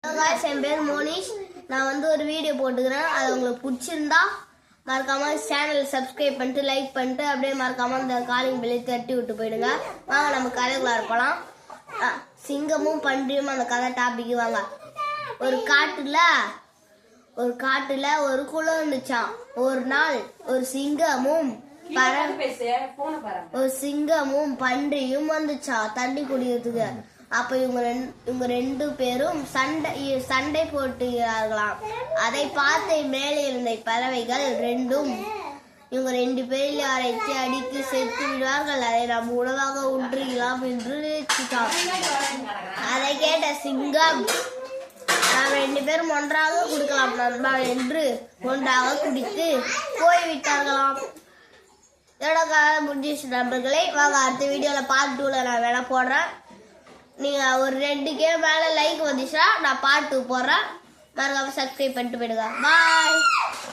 என் பேர் மோனிஷ். நான் ஒரு வீடியோ போட்டுக்கிறேன். அது உங்களுக்கு பிடிச்சிருந்தா மறக்காம சேனல் சப்ஸ்கிரைப் பண்ணிட்டு லைக் பண்ணிட்டு அப்படியே மறக்காம இந்த காலிங் பெல்லை தட்டி விட்டு போயிடுங்க. வாங்க நம்ம கதைக்குள்ள இருப்பலாம். சிங்கமும் பன்றியும் அந்த கதை டாபிக் வாங்க. ஒரு காட்டுல ஒரு குளம் இருந்துச்சான். ஒரு நாள் ஒரு சிங்கமும் பன்றியும் வந்துச்சா தண்ணி குடிக்கிறதுக்கு. அப்ப இவங்க ரெண்டு பேரும் சண்டை போட்டுகிறார்களாம். அதை பார்த்து மேலே இருந்த பறவைகள் இவங்க ரெண்டு பேரில் யாரைச்சு அடித்து செத்து விடுவார்கள், அதை நாம் உணவாக உண்றலாம் என்று நினைச்சிட்டான். அதை கேட்ட சிங்கம், நாம் ரெண்டு பேரும் ஒன்றாக குடிக்கலாம் நண்பா என்று ஒன்றாக குடித்து போய்விட்டார்களாம். இதோட கதை முடிஞ்சிச்சு நண்பர்களே. வாங்க அடுத்த வீடியோல பார்ட் 2ல நான் வேணா போடுறேன். நீங்க ஒரு 2K மேல லைக் வந்துச்சுன்னா நான் பார்ட் 2 போடுறேன். மறக்காம சப்ஸ்கிரைப் பண்ணிட்டு போயிடுங்க. பாய்.